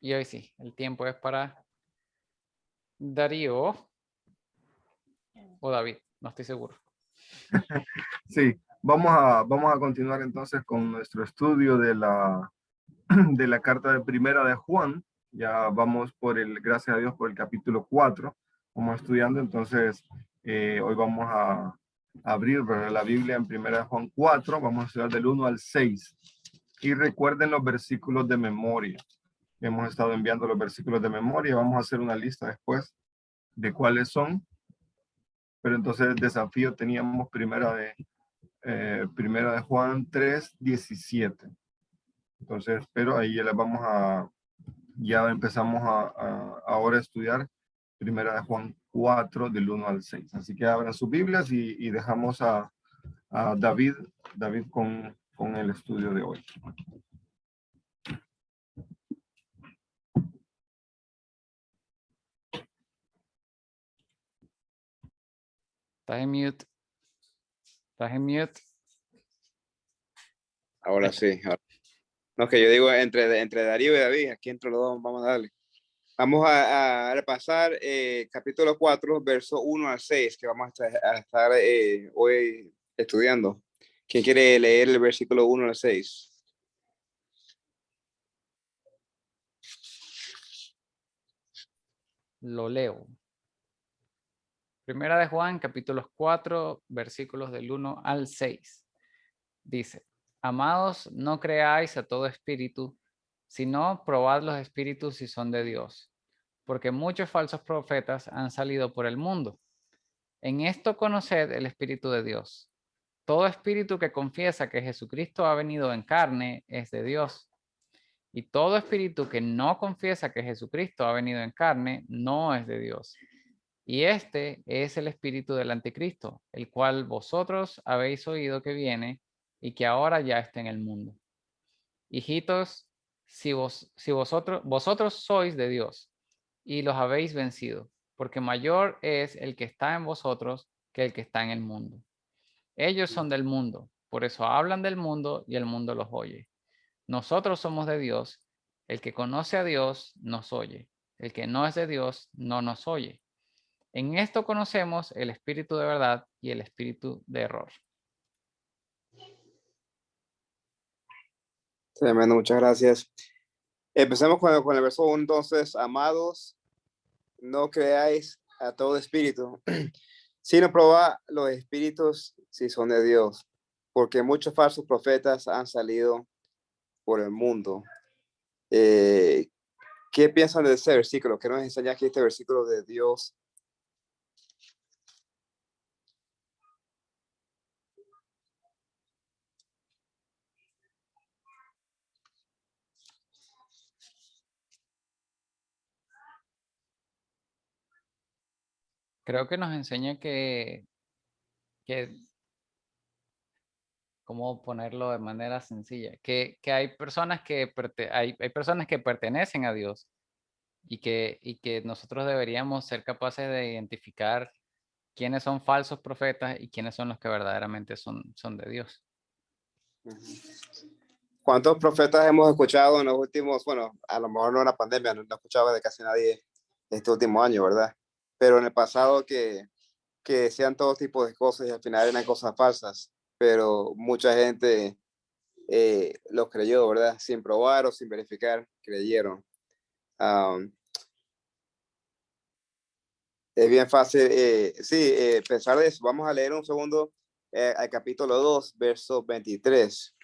Y hoy sí, el tiempo es para Darío o David, no estoy seguro. Sí, vamos a continuar entonces con nuestro estudio de de la carta de primera de Juan. Ya vamos gracias a Dios, por el capítulo 4. Vamos estudiando, entonces hoy vamos a abrir, ¿verdad?, la Biblia en primera de Juan 4. Vamos a estudiar del 1 al 6. Y recuerden los versículos de memoria. Hemos estado enviando los versículos de memoria. Vamos a hacer una lista después de cuáles son. Pero entonces el desafío teníamos primera de Juan 3, 17. Entonces, pero ahí ya empezamos ahora a estudiar primera de Juan 4 del 1 al 6. Así que abran sus Biblias y dejamos a David con el estudio de hoy. Estás en mute. Estás en mute. Ahora sí. No, que yo digo entre Darío y David, aquí entre los dos vamos a darle. Vamos a repasar capítulo 4, verso 1 al 6, que vamos a estar hoy estudiando. ¿Quién quiere leer el versículo 1 al 6? Lo leo. Primera de Juan, capítulos 4, versículos del 1 al 6. Dice, amados, no creáis a todo espíritu, sino probad los espíritus si son de Dios, porque muchos falsos profetas han salido por el mundo. En esto conoced el Espíritu de Dios. Todo espíritu que confiesa que Jesucristo ha venido en carne es de Dios. Y todo espíritu que no confiesa que Jesucristo ha venido en carne no es de Dios. Y este es el espíritu del anticristo, el cual vosotros habéis oído que viene y que ahora ya está en el mundo. Hijitos, si vosotros sois de Dios y los habéis vencido, porque mayor es el que está en vosotros que el que está en el mundo. Ellos son del mundo, por eso hablan del mundo y el mundo los oye. Nosotros somos de Dios, el que conoce a Dios nos oye, el que no es de Dios no nos oye. En esto conocemos el espíritu de verdad y el espíritu de error. Tremendo, muchas gracias. Empecemos con el verso 1, entonces, amados, no creáis a todo espíritu, sino probad los espíritus si son de Dios, porque muchos falsos profetas han salido por el mundo. ¿Qué piensan de ese versículo? ¿Qué nos enseña aquí este versículo de Dios? Creo que nos enseña que ¿cómo ponerlo de manera sencilla? Que hay personas hay personas que pertenecen a Dios y que nosotros deberíamos ser capaces de identificar quiénes son falsos profetas y quiénes son los que verdaderamente son de Dios. ¿Cuántos profetas hemos escuchado en los últimos, bueno, a lo mejor no en la pandemia, no escuchaba de casi nadie este último año, ¿verdad? Pero en el pasado que decían todo tipo de cosas y al final eran cosas falsas, pero mucha gente los creyó, ¿verdad? Sin probar o sin verificar, creyeron. Es bien fácil, pensar de eso. Vamos a leer un segundo al capítulo 2, verso 23.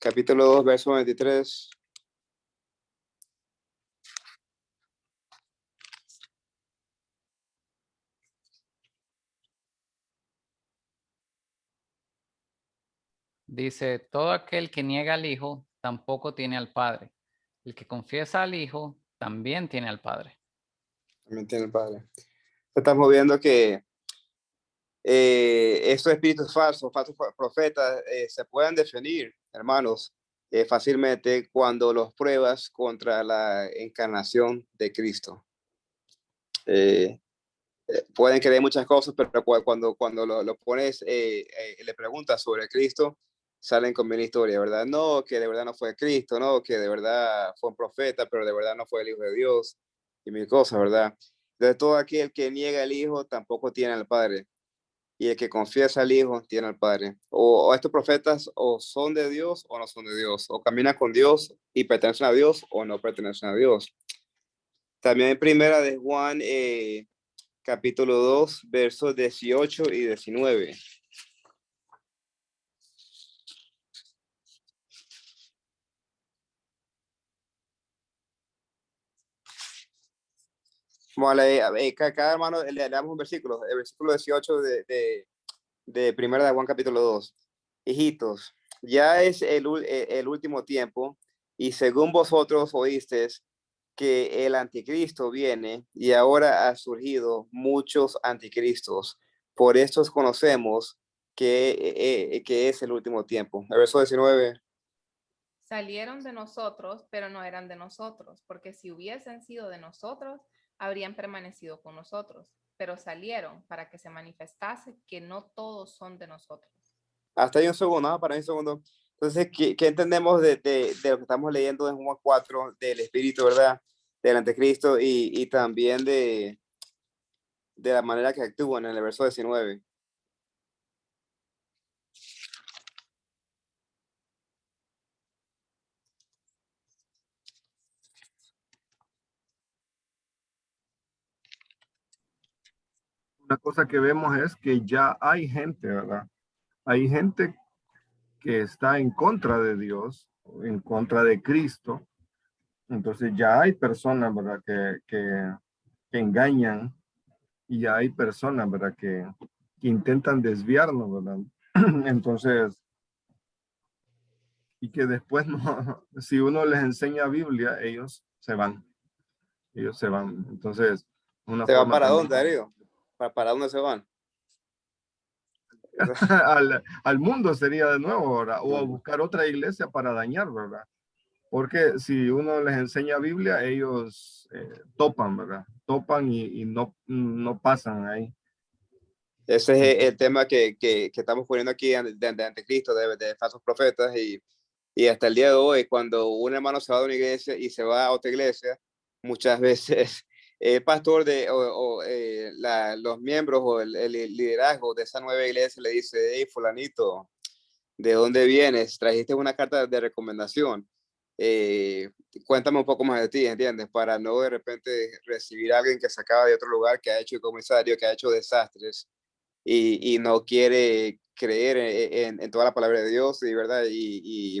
Capítulo 2, verso 23. Dice, todo aquel que niega al Hijo tampoco tiene al Padre. El que confiesa al Hijo también tiene al Padre. También tiene el Padre. Estamos viendo que estos espíritus falsos profetas, se pueden definir, hermanos, fácilmente cuando los pruebas contra la encarnación de Cristo. Pueden creer muchas cosas, pero cuando lo pones, le preguntas sobre Cristo, salen con mil historias, ¿verdad? No, que de verdad no fue Cristo, no, que de verdad fue un profeta, pero de verdad no fue el Hijo de Dios, y mil cosas, ¿verdad? De todo aquel que niega al Hijo tampoco tiene al Padre, y el que confiesa al Hijo tiene al Padre. O estos profetas o son de Dios o no son de Dios, o caminan con Dios y pertenecen a Dios o no pertenecen a Dios. También en primera de Juan, capítulo 2, versos 18 y 19. Vamos a leer, cada hermano le damos un versículo, el versículo 18 de primera de Juan capítulo 2. Hijitos, ya es el último tiempo, y según vosotros oísteis que el anticristo viene, y ahora ha surgido muchos anticristos. Por esto conocemos que es el último tiempo. El verso 19. Salieron de nosotros, pero no eran de nosotros, porque si hubiesen sido de nosotros, habrían permanecido con nosotros. Pero salieron para que se manifestase que no todos son de nosotros. Hasta ahí un segundo, ¿no? Para un segundo. Entonces, ¿qué entendemos de lo que estamos leyendo en Juan 4, del Espíritu, ¿verdad? Del Anticristo y también de la manera que actúan en el verso 19. Una cosa que vemos es que ya hay gente, ¿verdad? Hay gente que está en contra de Dios, en contra de Cristo. Entonces ya hay personas, ¿verdad? Que engañan y ya hay personas, ¿verdad? Que intentan desviarnos, ¿verdad? Entonces, y que después no, si uno les enseña Biblia, ellos se van. Ellos se van. Entonces, una ¿Se van forma para también dónde, Darío? ¿Para dónde se van? al mundo sería de nuevo, ¿verdad? O a buscar otra iglesia para dañar, ¿verdad? Porque si uno les enseña Biblia, ellos topan, ¿verdad? Topan y no pasan ahí. Ese es el tema que estamos poniendo aquí de anticristo, de falsos profetas, y hasta el día de hoy, cuando un hermano se va de una iglesia y se va a otra iglesia, muchas veces el pastor los miembros o el liderazgo de esa nueva iglesia le dice: hey, fulanito, ¿de dónde vienes? Trajiste una carta de recomendación. Cuéntame un poco más de ti, ¿entiendes? Para no de repente recibir a alguien que se acaba de otro lugar, que ha hecho el comisario, que ha hecho desastres y no quiere creer en toda la palabra de Dios, y verdad, y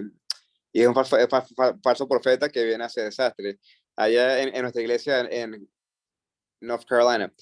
es un falso profeta que viene a hacer desastre. Allá en nuestra iglesia en North Carolina,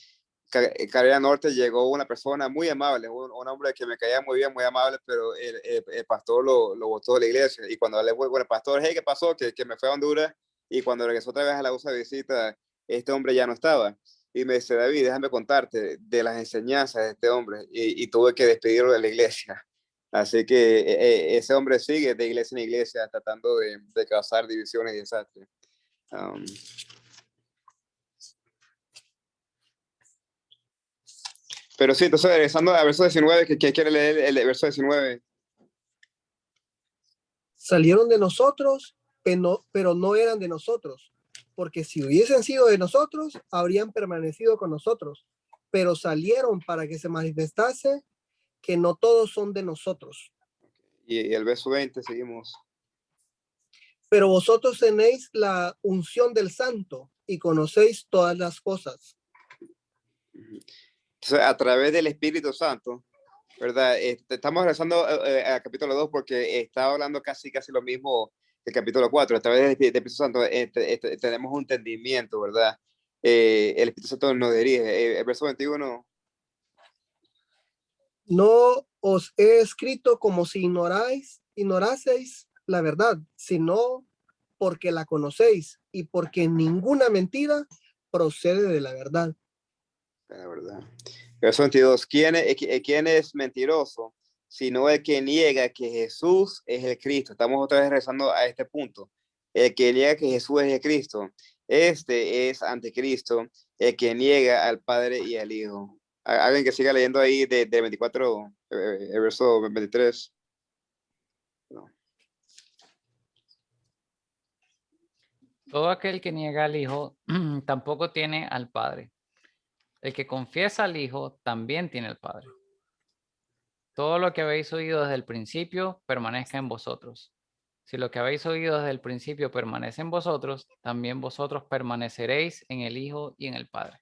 Carolina Norte, llegó una persona muy amable, un hombre que me caía muy bien, muy amable, pero el pastor lo botó de la iglesia. Y cuando le fue con el pastor: hey, ¿qué pasó? Que me fue a Honduras, y cuando regresó otra vez a la USA de visita, este hombre ya no estaba. Y me dice: David, déjame contarte de las enseñanzas de este hombre. Y tuve que despedirlo de la iglesia. Así que ese hombre sigue de iglesia en iglesia tratando de causar divisiones y desastres. Pero sí, entonces regresando al verso 19, ¿quién quiere leer el verso 19? Salieron de nosotros, pero no eran de nosotros, porque si hubiesen sido de nosotros, habrían permanecido con nosotros, pero salieron para que se manifestase que no todos son de nosotros. Y el verso 20, seguimos. Pero vosotros tenéis la unción del Santo y conocéis todas las cosas. Entonces, a través del Espíritu Santo, ¿verdad? Estamos regresando al capítulo 2 porque está hablando casi lo mismo que el capítulo 4. A través del Espíritu Santo tenemos un entendimiento, ¿verdad? El Espíritu Santo nos dirige. El verso 21. No os he escrito como si ignoraseis la verdad, sino porque la conocéis y porque ninguna mentira procede de la verdad. La verdad. Verso 22. ¿Quién es mentiroso? sino el que niega que Jesús es el Cristo. Estamos otra vez regresando a este punto. El que niega que Jesús es el Cristo, este es anticristo, el que niega al Padre y al Hijo. Alguien que siga leyendo ahí de 24, el verso 23. No. Todo aquel que niega al Hijo tampoco tiene al Padre. El que confiesa al Hijo también tiene al Padre. Todo lo que habéis oído desde el principio permanezca en vosotros. Si lo que habéis oído desde el principio permanece en vosotros, también vosotros permaneceréis en el Hijo y en el Padre.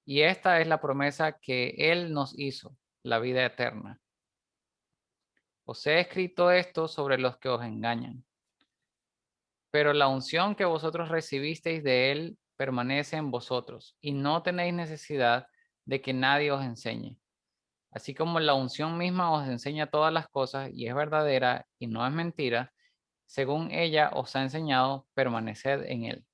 Y esta es la promesa que Él nos hizo, la vida eterna. Os he escrito esto sobre los que os engañan. Pero la unción que vosotros recibisteis de Él permanece en vosotros, y no tenéis necesidad de que nadie os enseñe. Así como la unción misma os enseña todas las cosas y es verdadera y no es mentira, según ella os ha enseñado, permaneced en Él.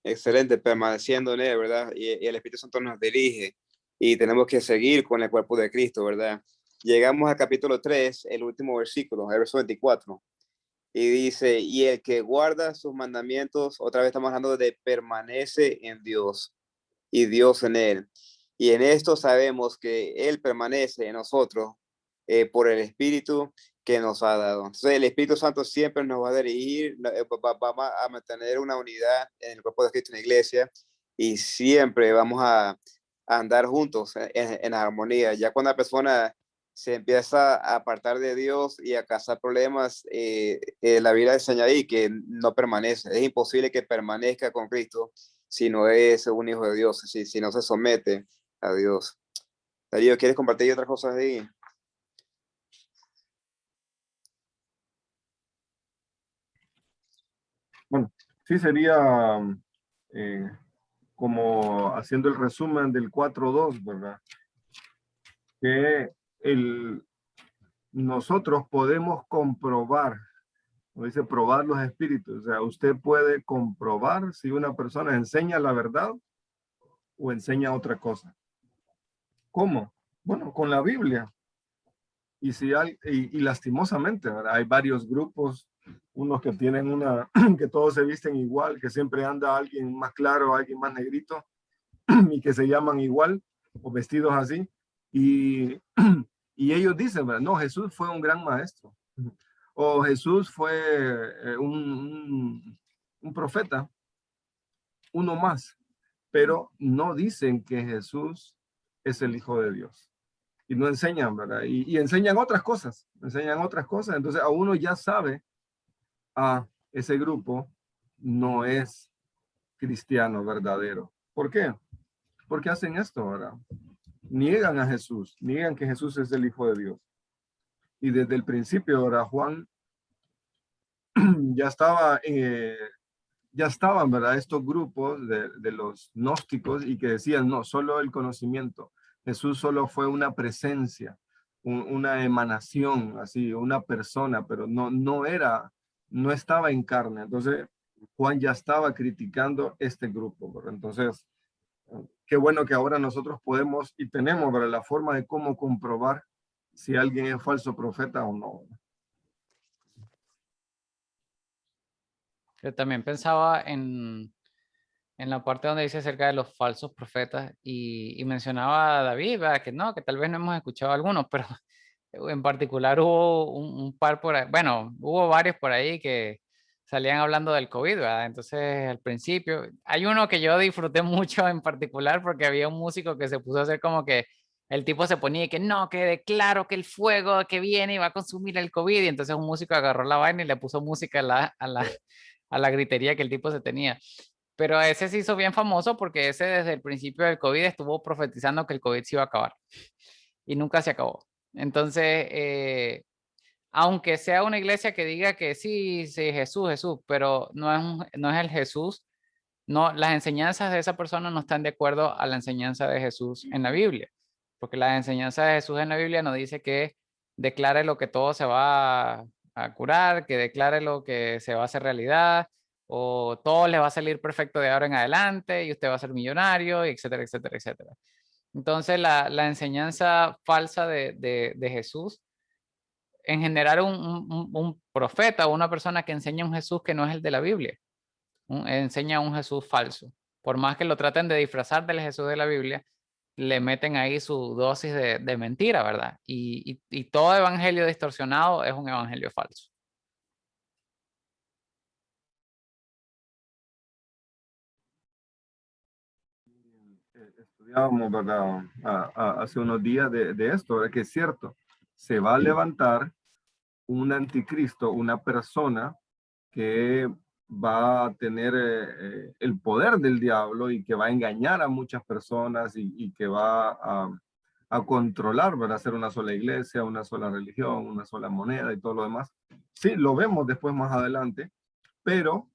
Excelente, permaneciendo en él, ¿verdad? Y el Espíritu Santo nos dirige y tenemos que seguir con el cuerpo de Cristo, ¿verdad? Llegamos al capítulo 3, el último versículo, el verso 24, y dice, y el que guarda sus mandamientos, otra vez estamos hablando de permanece en Dios y Dios en él. Y en esto sabemos que Él permanece en nosotros por el Espíritu que nos ha dado. Entonces el Espíritu Santo siempre nos va a dirigir, vamos a mantener una unidad en el cuerpo de Cristo en la iglesia y siempre vamos a andar juntos en armonía. Ya cuando la persona se empieza a apartar de Dios y a causar problemas, la Biblia enseña ahí que no permanece. Es imposible que permanezca con Cristo si no es un hijo de Dios, si no se somete a Dios. Darío, ¿quieres compartir otras cosas ahí? Bueno, sí sería como haciendo el resumen del 4.2, ¿verdad? Que nosotros podemos comprobar, como dice, probar los espíritus. O sea, usted puede comprobar si una persona enseña la verdad o enseña otra cosa. ¿Cómo? Bueno, con la Biblia. Y, y lastimosamente, ¿verdad? Hay varios grupos, unos que tienen que todos se visten igual, que siempre anda alguien más claro, alguien más negrito, y que se llaman igual, o vestidos así. Y, y ellos dicen, ¿verdad? No, Jesús fue un gran maestro. O Jesús fue un profeta, uno más. Pero no dicen que Jesús es el Hijo de Dios. Y no enseñan, ¿verdad? Y enseñan otras cosas, entonces a uno ya sabe, ese grupo no es cristiano verdadero. ¿Por qué? Porque hacen esto, ¿verdad? Niegan a Jesús, niegan que Jesús es el Hijo de Dios. Y desde el principio, ¿verdad? Juan ya estaban, ¿verdad? Estos grupos de los gnósticos y que decían, no, solo el conocimiento. Jesús solo fue una presencia, una emanación, así, una persona, pero no estaba en carne. Entonces, Juan ya estaba criticando este grupo, ¿verdad? Entonces, qué bueno que ahora nosotros podemos y tenemos, ¿verdad?, la forma de cómo comprobar si alguien es falso profeta o no. Yo también pensaba en la parte donde dice acerca de los falsos profetas y mencionaba a David, ¿verdad? Que no, que tal vez no hemos escuchado algunos, pero en particular hubo un par por ahí, bueno, hubo varios por ahí que salían hablando del COVID, ¿verdad? Entonces, al principio, hay uno que yo disfruté mucho en particular porque había un músico que se puso a hacer como que el tipo se ponía y que no, que declaro que el fuego que viene iba a consumir el COVID, y entonces un músico agarró la vaina y le puso música a la gritería que el tipo se tenía. Pero ese se hizo bien famoso porque ese desde el principio del COVID estuvo profetizando que el COVID se iba a acabar y nunca se acabó. Entonces, aunque sea una iglesia que diga que sí, sí, Jesús, Jesús, pero no es el Jesús, no, las enseñanzas de esa persona no están de acuerdo a la enseñanza de Jesús en la Biblia, porque la enseñanza de Jesús en la Biblia no dice que declare lo que todo se va a curar, que declare lo que se va a hacer realidad, o todo le va a salir perfecto de ahora en adelante y usted va a ser millonario, etcétera, etcétera, etcétera. Entonces la enseñanza falsa de Jesús, en general un profeta o una persona que enseña un Jesús que no es el de la Biblia, enseña un Jesús falso. Por más que lo traten de disfrazar del Jesús de la Biblia, le meten ahí su dosis de mentira, ¿verdad? Y todo evangelio distorsionado es un evangelio falso. Estudiábamos, ¿verdad? Hace unos días de esto, ¿verdad? Que es cierto, se va a levantar un anticristo, una persona que va a tener el poder del diablo y que va a engañar a muchas personas y que va a controlar, ¿verdad? Hacer una sola iglesia, una sola religión, una sola moneda y todo lo demás. Sí, lo vemos después más adelante, pero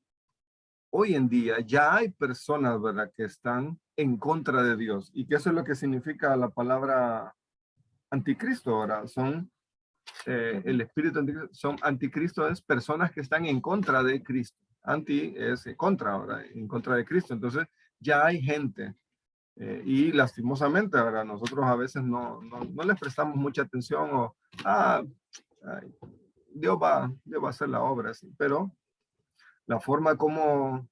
hoy en día ya hay personas, ¿verdad?, que están en contra de Dios. Y que eso es lo que significa la palabra anticristo, ¿verdad? Son el espíritu anticristo, son anticristo es personas que están en contra de Cristo. Anti es contra, ¿verdad? En contra de Cristo. Entonces ya hay gente. Y lastimosamente, ¿verdad? Nosotros a veces no les prestamos mucha atención o, ay, Dios va a hacer la obra, sí. Pero la forma como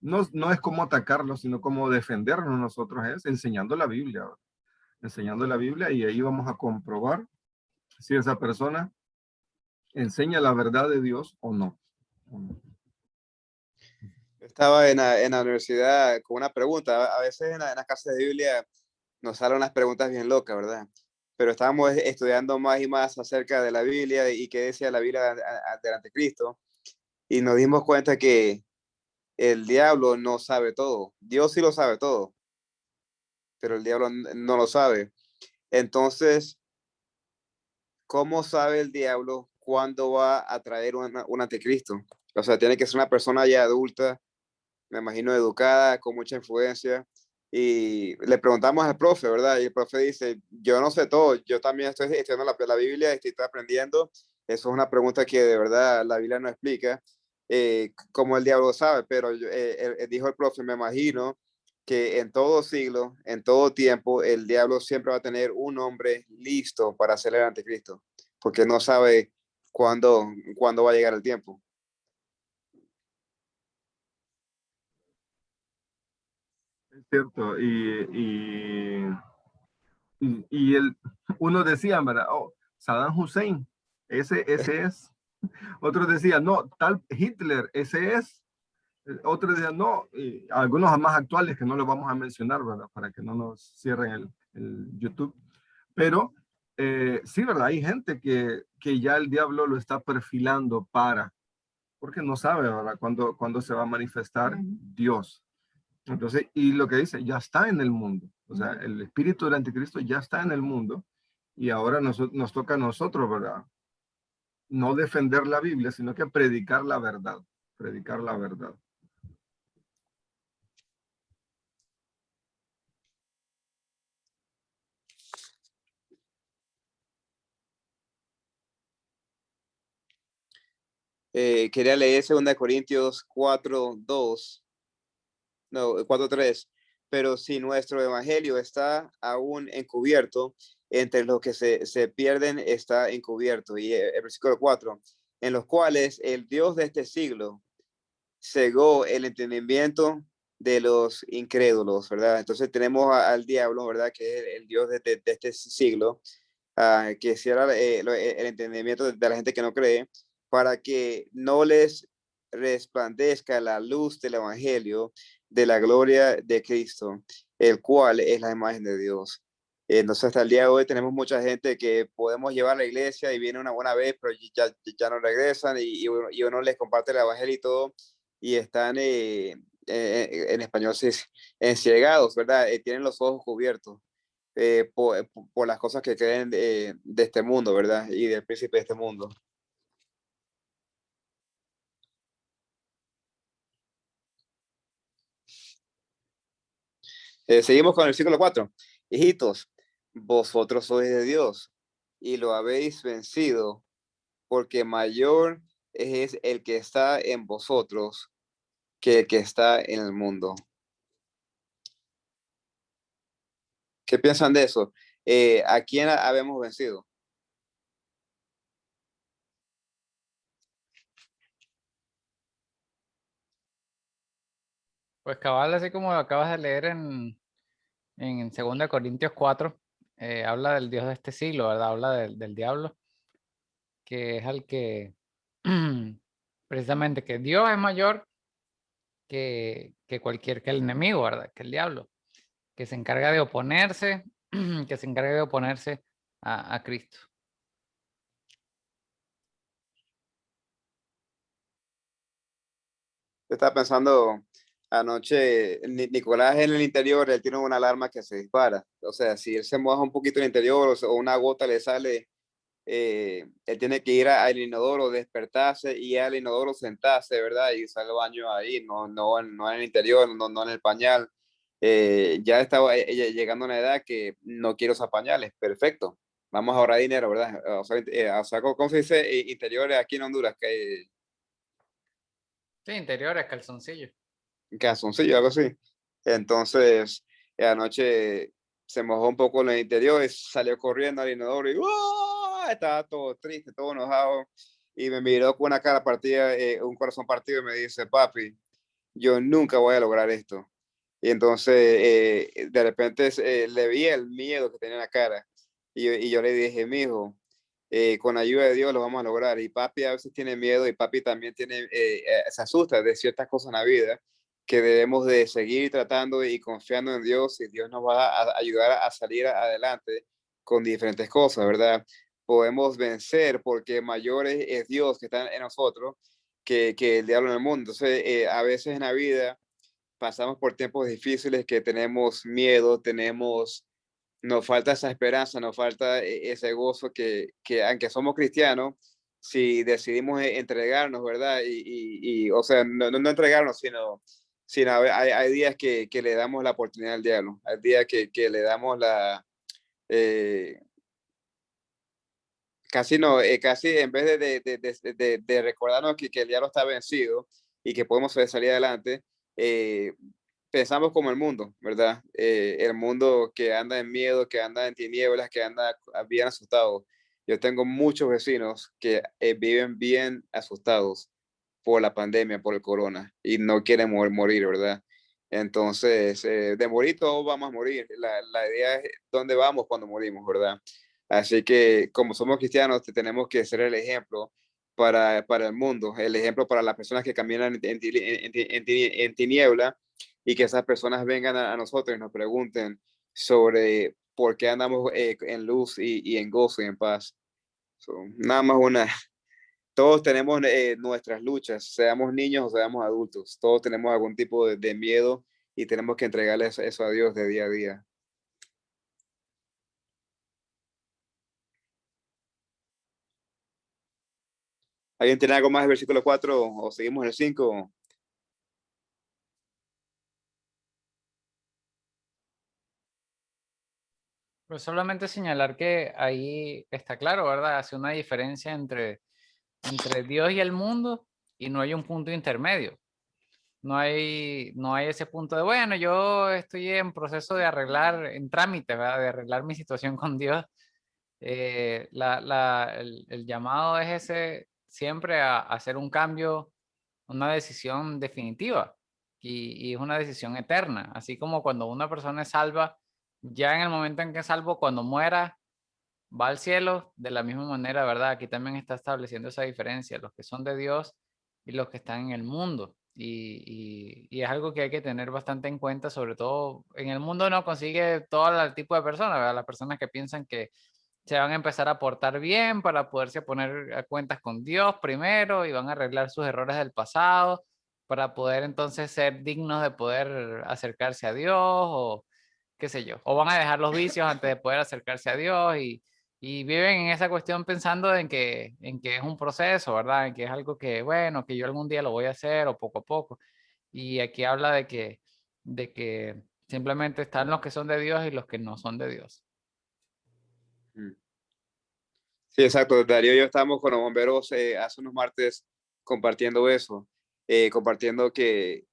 no es como atacarlos, sino como defendernos nosotros, es enseñando la Biblia, ¿verdad? Enseñando la Biblia, y ahí vamos a comprobar si esa persona enseña la verdad de Dios o no. Estaba en la universidad con una pregunta. A veces en la clase de Biblia nos salen unas preguntas bien locas, ¿verdad? Pero estábamos estudiando más y más acerca de la Biblia y qué decía la Biblia del anticristo. Y nos dimos cuenta que el diablo no sabe todo. Dios sí lo sabe todo, pero el diablo no lo sabe. Entonces, ¿cómo sabe el diablo cuándo va a traer un anticristo? O sea, tiene que ser una persona ya adulta, me imagino educada, con mucha influencia. Y le preguntamos al profe, ¿verdad? Y el profe dice, yo no sé todo, yo también estoy estudiando la Biblia, estoy aprendiendo. Eso es una pregunta que de verdad la Biblia no explica, cómo el diablo sabe, pero dijo el profe, me imagino que en todo siglo, en todo tiempo, el diablo siempre va a tener un hombre listo para hacer el anticristo, porque no sabe cuándo va a llegar el tiempo. Es cierto, uno decía, ¿verdad? Oh, Saddam Hussein, ese es. Otros decían, no, tal Hitler, ese es. Otros decían, no, y algunos más actuales que no los vamos a mencionar, ¿verdad? Para que no nos cierren el YouTube. Pero sí, ¿verdad? Hay gente que ya el diablo lo está perfilando porque no sabe, ¿verdad? Cuándo se va a manifestar Dios. Entonces, y lo que dice, ya está en el mundo. O sea, el espíritu del anticristo ya está en el mundo y ahora nos toca a nosotros, ¿verdad? No defender la Biblia, sino que predicar la verdad. Predicar la verdad. Quería leer 2 Corintios 4:2, no, 4:3. Pero si nuestro evangelio está aún encubierto, entre los que se pierden está encubierto. Y el versículo 4, en los cuales el Dios de este siglo cegó el entendimiento de los incrédulos, ¿verdad? Entonces tenemos al diablo, ¿verdad? Que es el Dios de este siglo, que cierra el entendimiento de la gente que no cree, para que no les resplandezca la luz del evangelio de la gloria de Cristo, el cual es la imagen de Dios. Entonces hasta el día de hoy tenemos mucha gente que podemos llevar a la iglesia y viene una buena vez, pero ya no regresan y uno les comparte el evangelio y todo, y están, en español se dice, enciegados, ¿verdad? Tienen los ojos cubiertos por las cosas que creen de este mundo, ¿verdad? Y del príncipe de este mundo. Seguimos con el versículo 4. Hijitos, vosotros sois de Dios y lo habéis vencido, porque mayor es el que está en vosotros que el que está en el mundo. ¿Qué piensan de eso? ¿A quién habemos vencido? Pues cabal, así como lo acabas de leer en 2 Corintios 4, habla del Dios de este siglo, ¿verdad? Habla del diablo, que es al que, precisamente, que Dios es mayor que el enemigo, ¿verdad? Que el diablo, que se encarga de oponerse, que se encarga de oponerse a Cristo. Yo estaba pensando anoche, Nicolás en el interior, él tiene una alarma que se dispara. O sea, si él se moja un poquito en el interior o una gota le sale, él tiene que ir al inodoro, despertarse y al inodoro sentarse, ¿verdad? Y usar el baño ahí, no en el interior, no en el pañal. Ya estaba llegando a una edad que no quiero usar pañales. Perfecto. Vamos a ahorrar dinero, ¿verdad? O sea, ¿cómo se dice? Interiores aquí en Honduras, Sí, interiores, calzoncillo. calzoncillo, algo así. Entonces, anoche se mojó un poco en el interior y salió corriendo al inodoro y ¡ah! Estaba todo triste, todo enojado. Y me miró con una cara partida, un corazón partido y me dice, papi, yo nunca voy a lograr esto. Y entonces, de repente, le vi el miedo que tenía en la cara. Y yo le dije, mijo, con ayuda de Dios lo vamos a lograr. Y papi a veces tiene miedo y papi también se asusta de ciertas cosas en la vida que debemos de seguir tratando y confiando en Dios y Dios nos va a ayudar a salir adelante con diferentes cosas, ¿verdad? Podemos vencer porque mayor es Dios que está en nosotros que el diablo en el mundo. Entonces, a veces en la vida pasamos por tiempos difíciles que tenemos miedo, nos falta esa esperanza, nos falta ese gozo que aunque somos cristianos, si decidimos entregarnos, ¿verdad? O sea, no entregarnos, sino hay días que le damos la oportunidad al diablo, hay días que le damos eh, casi no, casi en vez de recordarnos que el diablo está vencido y que podemos salir adelante, eh, pensamos como el mundo, ¿verdad? El mundo que anda en miedo, que anda en tinieblas, que anda bien asustado. Yo tengo muchos vecinos que viven bien asustados por la pandemia, por el corona, y no quieren morir, ¿verdad? Entonces, de morir todos vamos a morir. La idea es dónde vamos cuando morimos, ¿verdad? Así que como somos cristianos, tenemos que ser el ejemplo para el mundo, el ejemplo para las personas que caminan en tiniebla y que esas personas vengan a nosotros y nos pregunten sobre por qué andamos en luz y en gozo y en paz. So, nada más todos tenemos nuestras luchas, seamos niños o seamos adultos, todos tenemos algún tipo de miedo y tenemos que entregarle eso a Dios de día a día. ¿Alguien tiene algo más del versículo 4 o seguimos el 5? Pues solamente señalar que ahí está claro, ¿verdad? Hace una diferencia entre Dios y el mundo y no hay un punto intermedio. No hay ese punto de, bueno, yo estoy en proceso de arreglar, en trámite, ¿verdad? De arreglar mi situación con Dios. El llamado es ese siempre a hacer un cambio, una decisión definitiva y es una decisión eterna. Así como cuando una persona es salva, ya en el momento en que es salvo, cuando muera, va al cielo, de la misma manera, ¿verdad? Aquí también está estableciendo esa diferencia, los que son de Dios y los que están en el mundo. Y es algo que hay que tener bastante en cuenta, sobre todo en el mundo no consigue todo el tipo de personas, ¿verdad? Las personas que piensan que se van a empezar a portar bien para poderse poner a cuentas con Dios primero y van a arreglar sus errores del pasado para poder entonces ser dignos de poder acercarse a Dios o qué sé yo, o van a dejar los vicios antes de poder acercarse a Dios y viven en esa cuestión pensando en que es un proceso, ¿verdad? En que es algo que, bueno, que yo algún día lo voy a hacer o poco a poco. Y aquí habla de que simplemente están los que son de Dios y los que no son de Dios. Sí, exacto. Darío y yo estábamos con los bomberos hace unos martes compartiendo eso, compartiendo que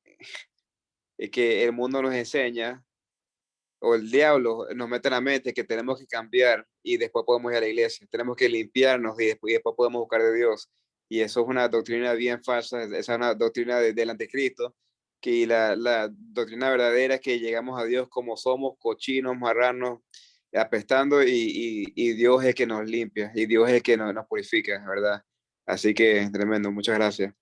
el mundo nos enseña o el diablo nos mete en la mente que tenemos que cambiar y después podemos ir a la iglesia, tenemos que limpiarnos y después podemos buscar de Dios. Y eso es una doctrina bien falsa, esa es una doctrina del anticristo, que la doctrina verdadera es que llegamos a Dios como somos, cochinos, marranos, apestando, y Dios es el que nos limpia, y Dios es el que nos purifica, ¿verdad? Así que tremendo, muchas gracias.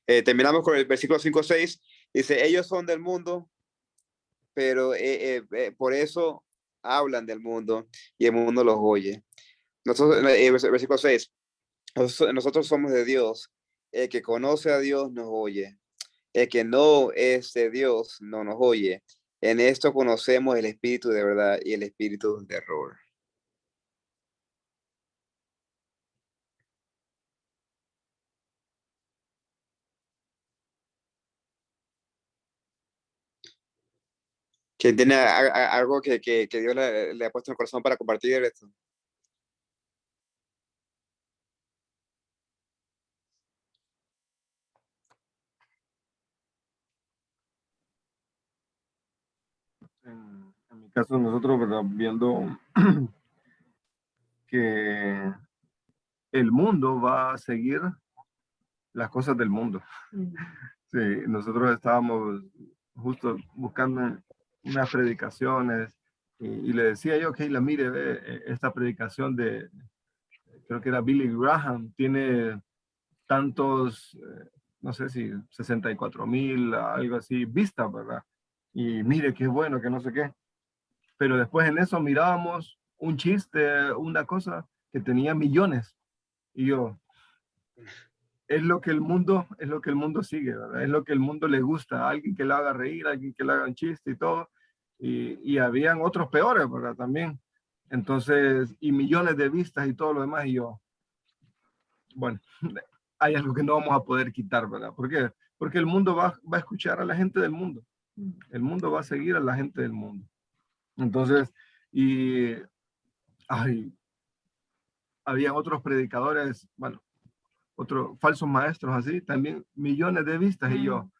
Terminamos con el versículo 5-6, dice, ellos son del mundo, pero por eso hablan del mundo y el mundo los oye. Nosotros, versículo 6, nosotros somos de Dios, el que conoce a Dios nos oye, el que no es de Dios no nos oye. En esto conocemos el espíritu de verdad y el espíritu de error. ¿Quién tiene algo que Dios le ha puesto en el corazón para compartir esto? En mi caso, nosotros, ¿verdad? Viendo que el mundo va a seguir las cosas del mundo. Sí, nosotros estábamos justo buscando unas predicaciones y le decía yo, Keila, mire, ve, esta predicación de, creo que era Billy Graham, tiene tantos, no sé si 64,000, algo así, vistas, ¿verdad? Y mire, qué bueno, que no sé qué. Pero después en eso mirábamos un chiste, una cosa que tenía millones. Y yo, es lo que el mundo sigue, ¿verdad? Es lo que el mundo le gusta, alguien que le haga reír, alguien que le haga un chiste y todo. Y habían otros peores, ¿verdad? También. Entonces, y millones de vistas y todo lo demás. Y yo, bueno, hay algo que no vamos a poder quitar, ¿verdad? ¿Por qué? Porque el mundo va a escuchar a la gente del mundo. El mundo va a seguir a la gente del mundo. Entonces, y habían otros predicadores, bueno, otros falsos maestros así, también millones de vistas. Y yo,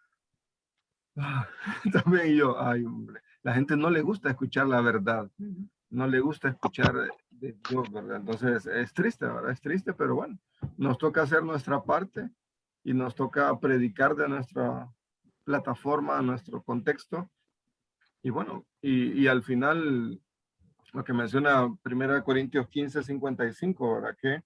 también yo, ay, hombre, la gente no le gusta escuchar la verdad, no le gusta escuchar de Dios, ¿verdad? Entonces es triste, ¿verdad? Es triste, pero bueno, nos toca hacer nuestra parte y nos toca predicar de nuestra plataforma, nuestro contexto. Y bueno, y al final, lo que menciona 1 Corintios 15:55, ¿verdad? Que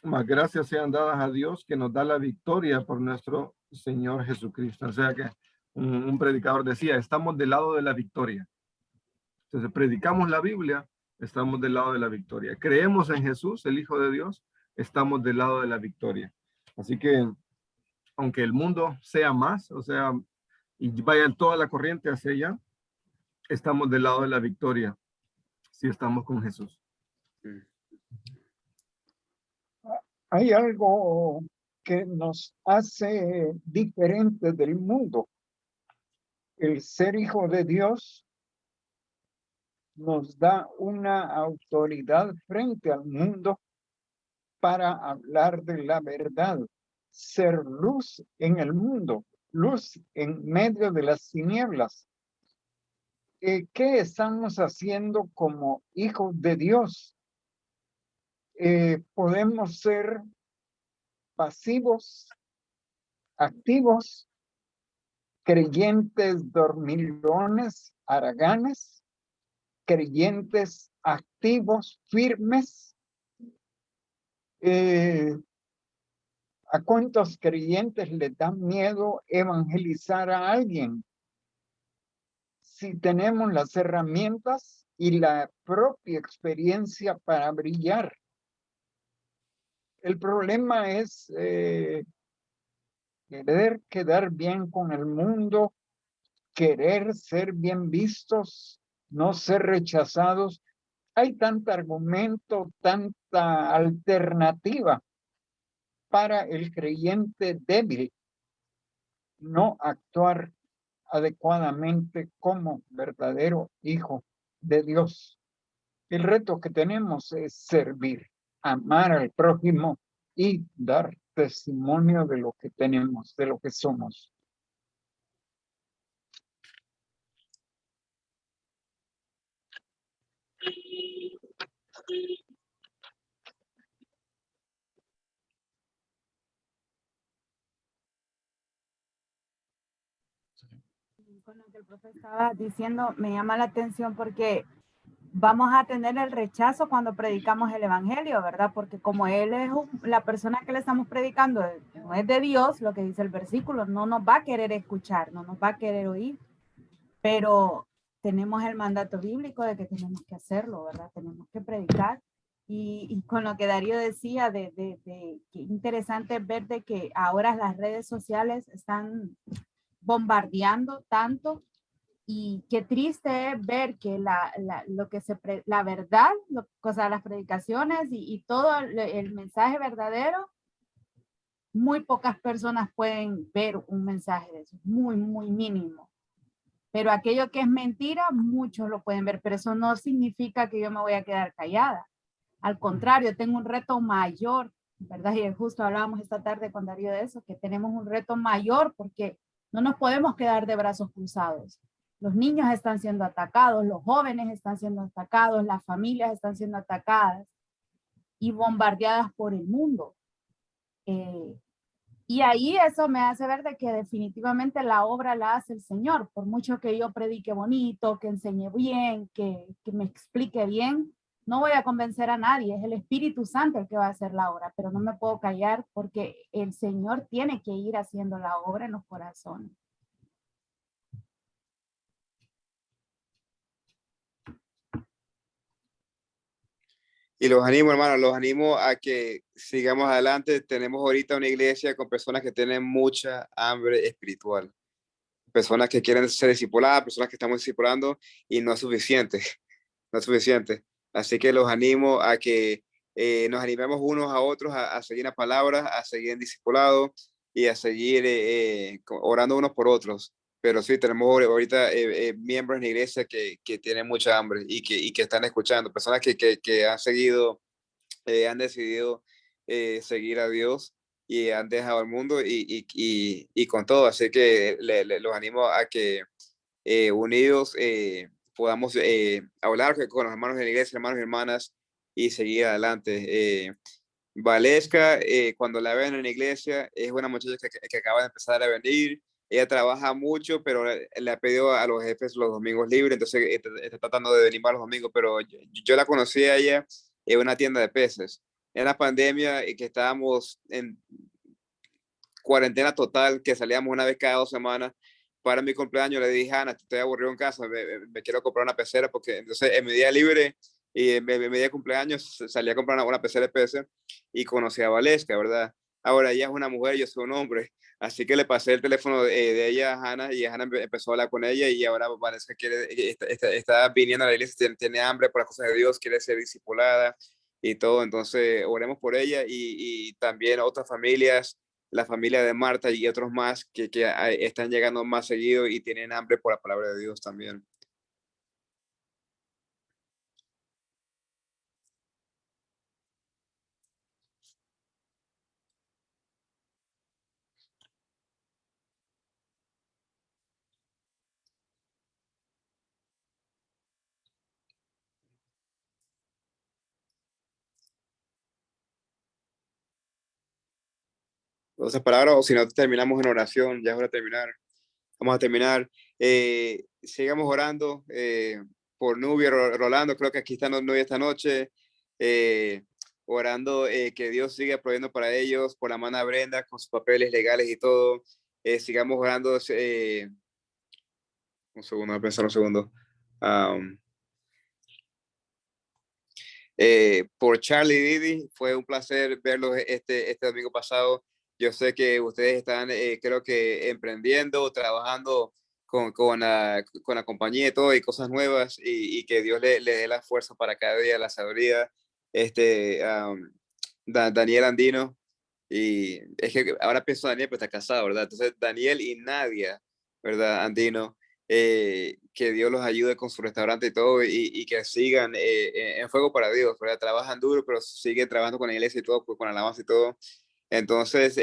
más gracias sean dadas a Dios que nos da la victoria por nuestro Señor Jesucristo. O sea que un predicador decía, estamos del lado de la victoria. Entonces, predicamos la Biblia, estamos del lado de la victoria. Creemos en Jesús, el Hijo de Dios, estamos del lado de la victoria. Así que, aunque el mundo sea más, o sea, y vaya toda la corriente hacia allá, estamos del lado de la victoria si estamos con Jesús. Hay algo que nos hace diferentes del mundo. El ser hijo de Dios nos da una autoridad frente al mundo para hablar de la verdad, ser luz en el mundo, luz en medio de las tinieblas. ¿Qué estamos haciendo como hijos de Dios? Podemos ser pasivos, activos, creyentes dormilones, haraganes, creyentes activos, firmes. ¿A cuántos creyentes les da miedo evangelizar a alguien? Si tenemos las herramientas y la propia experiencia para brillar. El problema es querer quedar bien con el mundo, querer ser bien vistos, no ser rechazados. Hay tanto argumento, tanta alternativa para el creyente débil no actuar adecuadamente como verdadero hijo de Dios. El reto que tenemos es servir, amar al prójimo y dar testimonio de lo que tenemos, de lo que somos. con lo que el profesor estaba diciendo, me llama la atención porque vamos a tener el rechazo cuando predicamos el evangelio, ¿verdad? Porque como él es la persona que le estamos predicando, no es de Dios, lo que dice el versículo, no nos va a querer escuchar, no nos va a querer oír, pero tenemos el mandato bíblico de que tenemos que hacerlo, ¿verdad? Tenemos que predicar. Y con lo que Darío decía, qué interesante ver de que ahora las redes sociales están bombardeando tanto, y qué triste es ver que la verdad, o sea, las predicaciones y todo el mensaje verdadero, muy pocas personas pueden ver un mensaje de eso, muy, muy mínimo. Pero aquello que es mentira, muchos lo pueden ver, pero eso no significa que yo me voy a quedar callada. Al contrario, tengo un reto mayor, ¿verdad? Y justo hablábamos esta tarde con Darío de eso, que tenemos un reto mayor porque no nos podemos quedar de brazos cruzados. Los niños están siendo atacados, los jóvenes están siendo atacados, las familias están siendo atacadas y bombardeadas por el mundo. Y ahí eso me hace ver de que definitivamente la obra la hace el Señor. Por mucho que yo predique bonito, que enseñe bien, que me explique bien, no voy a convencer a nadie. Es el Espíritu Santo el que va a hacer la obra, pero no me puedo callar porque el Señor tiene que ir haciendo la obra en los corazones. Y los animo, hermanos, los animo a que sigamos adelante. Tenemos ahorita una iglesia con personas que tienen mucha hambre espiritual, personas que quieren ser discipuladas, personas que estamos discipulando y no es suficiente, no es suficiente. Así que los animo a que nos animemos unos a otros a seguir la palabra, a seguir en discipulado y a seguir orando unos por otros. Pero sí, tenemos ahorita miembros en la iglesia que tienen mucha hambre y que están escuchando, personas que han seguido, han decidido seguir a Dios y han dejado el mundo y con todo. Así que los animo a que unidos podamos hablar con los hermanos de la iglesia, hermanos y hermanas, y seguir adelante. Valesca, cuando la ven en la iglesia, es una muchacha que acaba de empezar a venir. Ella trabaja mucho, pero le ha pedido a los jefes los domingos libres, entonces está tratando de venir más los domingos, pero yo la conocí a ella en una tienda de peces. En la pandemia, que estábamos en cuarentena total, que salíamos una vez cada 2 semanas. Para mi cumpleaños le dije, Ana, estoy aburrido en casa, me quiero comprar una pecera, porque entonces en mi día libre y en mi día de cumpleaños salí a comprar una pecera de peces y conocí a Valesca, ¿verdad? Ahora ella es una mujer, yo soy un hombre, así que le pasé el teléfono de ella a Hannah y Hannah empezó a hablar con ella y ahora Valesca está viniendo a la iglesia, tiene hambre por las cosas de Dios, quiere ser discipulada y todo, entonces oremos por ella y también otras familias, la familia de Marta y otros más que están llegando más seguido y tienen hambre por la palabra de Dios también. Entonces, palabras, o si no, terminamos en oración, ya es hora de terminar. Vamos a terminar. Sigamos orando por Nubia, Rolando, creo que aquí está Nubia esta noche. Orando que Dios siga proveyendo para ellos, por la mano Brenda, con sus papeles legales y todo. Sigamos orando. Un segundo, voy a pensar un segundo. Por Charlie y Didi, fue un placer verlos este domingo pasado. Yo sé que ustedes están, creo que, emprendiendo, trabajando con la compañía y todo, y cosas nuevas, y que Dios le dé la fuerza para cada día, la sabiduría. Daniel Andino, y es que ahora pienso Daniel, pero está casado, ¿verdad? Entonces, Daniel y Nadia, ¿verdad? Andino, que Dios los ayude con su restaurante y todo, y que sigan en fuego para Dios, ¿verdad? Trabajan duro, pero siguen trabajando con la iglesia y todo, con alabanza y todo. Entonces,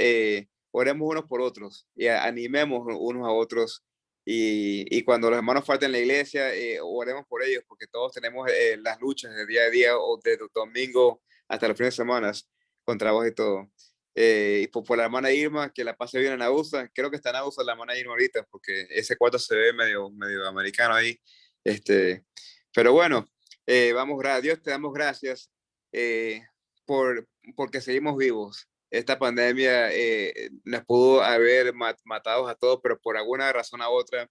oremos unos por otros y animemos unos a otros. Y cuando los hermanos falten en la iglesia, oremos por ellos, porque todos tenemos las luchas de día a día o de domingo hasta los fines de semana, con trabajo y todo. y por la hermana Irma, que la pase bien en Agusa. Creo que está en Agusa la hermana Irma ahorita, porque ese cuarto se ve medio americano ahí. Pero bueno, Dios, te damos gracias porque seguimos vivos. Esta pandemia nos pudo haber matado a todos, pero por alguna razón u otra,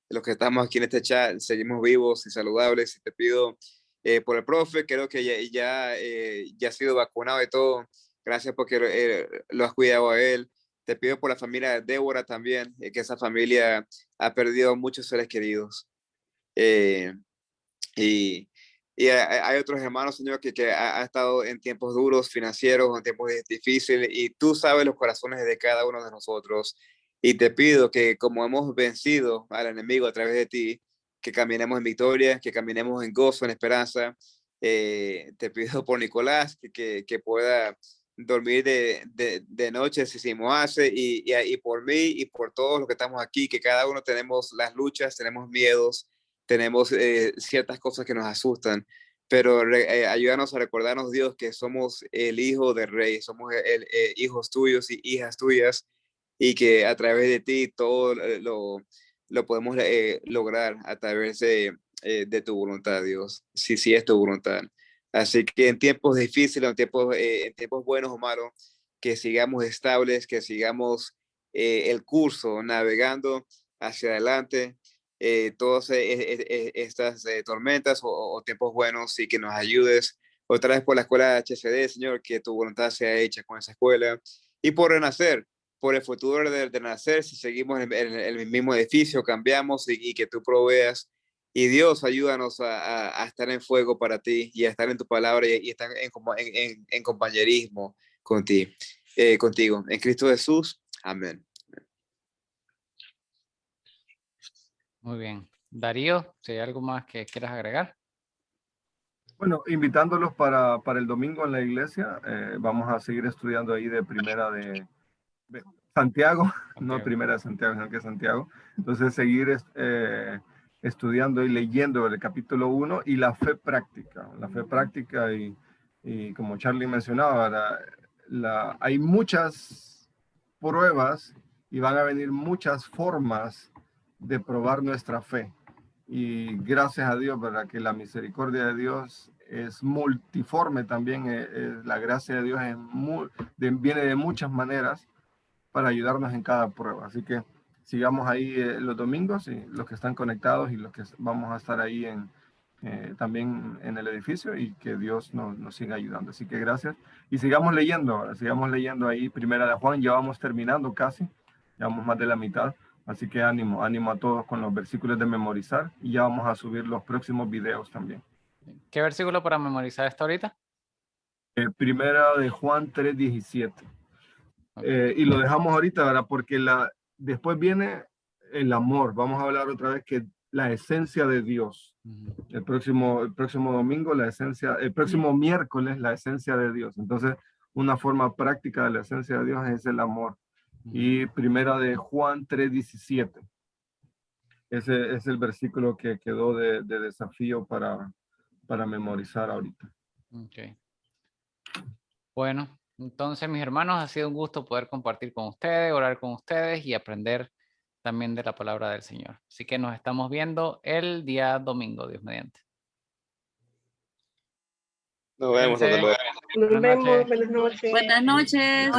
los que estamos aquí en este chat seguimos vivos y saludables. Y te pido por el profe, creo que ya ha sido vacunado y todo. Gracias porque lo has cuidado a él. Te pido por la familia de Débora también, que esa familia ha perdido muchos seres queridos. Eh, y hay otros hermanos, Señor, que ha estado en tiempos duros financieros, en tiempos difíciles, y tú sabes los corazones de cada uno de nosotros. Y te pido que como hemos vencido al enemigo a través de ti, que caminemos en victoria, que caminemos en gozo, en esperanza. Te pido por Nicolás, que pueda dormir de noche si me hace, y por mí y por todos los que estamos aquí, que cada uno tenemos las luchas, tenemos miedos, tenemos ciertas cosas que nos asustan, pero ayúdanos a recordarnos, Dios, que somos el hijo del rey, somos hijos tuyos y hijas tuyas, y que a través de ti todo lo podemos lograr a través de tu voluntad, Dios, si es tu voluntad. Así que en tiempos difíciles, en tiempos buenos o malos, que sigamos estables, que sigamos el curso, navegando hacia adelante, todas estas tormentas o tiempos buenos, y que nos ayudes otra vez por la escuela HCD, Señor, que tu voluntad sea hecha con esa escuela, y por renacer, por el futuro de nacer, si seguimos en el mismo edificio, cambiamos, y que tú proveas. Y Dios, ayúdanos a estar en fuego para ti, y a estar en tu palabra, y estar en compañerismo contigo. En Cristo Jesús. Amén. Muy bien. Darío, si hay algo más que quieras agregar. Bueno, invitándolos para el domingo en la iglesia, vamos a seguir estudiando ahí de primera de Santiago, Okay. no primera de Santiago, sino que Santiago. Entonces, seguir estudiando y leyendo el capítulo 1 y la fe práctica. La fe práctica, y como Charlie mencionaba, hay muchas pruebas y van a venir muchas formas de probar nuestra fe. Y gracias a Dios, ¿verdad? Que la misericordia de Dios es multiforme también. La gracia de Dios viene de muchas maneras para ayudarnos en cada prueba. Así que sigamos ahí los domingos, y los que están conectados y los que vamos a estar ahí también en el edificio, y que Dios nos siga ayudando. Así que gracias. Y sigamos leyendo ahí Primera de Juan. Ya vamos terminando casi, ya vamos más de la mitad. Así que ánimo a todos con los versículos de memorizar, y ya vamos a subir los próximos videos también. ¿Qué versículo para memorizar está ahorita? Primera de Juan 3:17. Y lo dejamos ahorita, ¿verdad? Porque después viene el amor. Vamos a hablar otra vez que la esencia de Dios. El próximo domingo, el próximo miércoles, la esencia de Dios. Entonces, una forma práctica de la esencia de Dios es el amor. Y primera de Juan 3:17. Ese es el versículo que quedó de desafío para memorizar ahorita. Okay. Bueno, entonces, mis hermanos, ha sido un gusto poder compartir con ustedes, orar con ustedes y aprender también de la palabra del Señor. Así que nos estamos viendo el día domingo, Dios mediante. Nos vemos. Buenas noches. Buenas noches.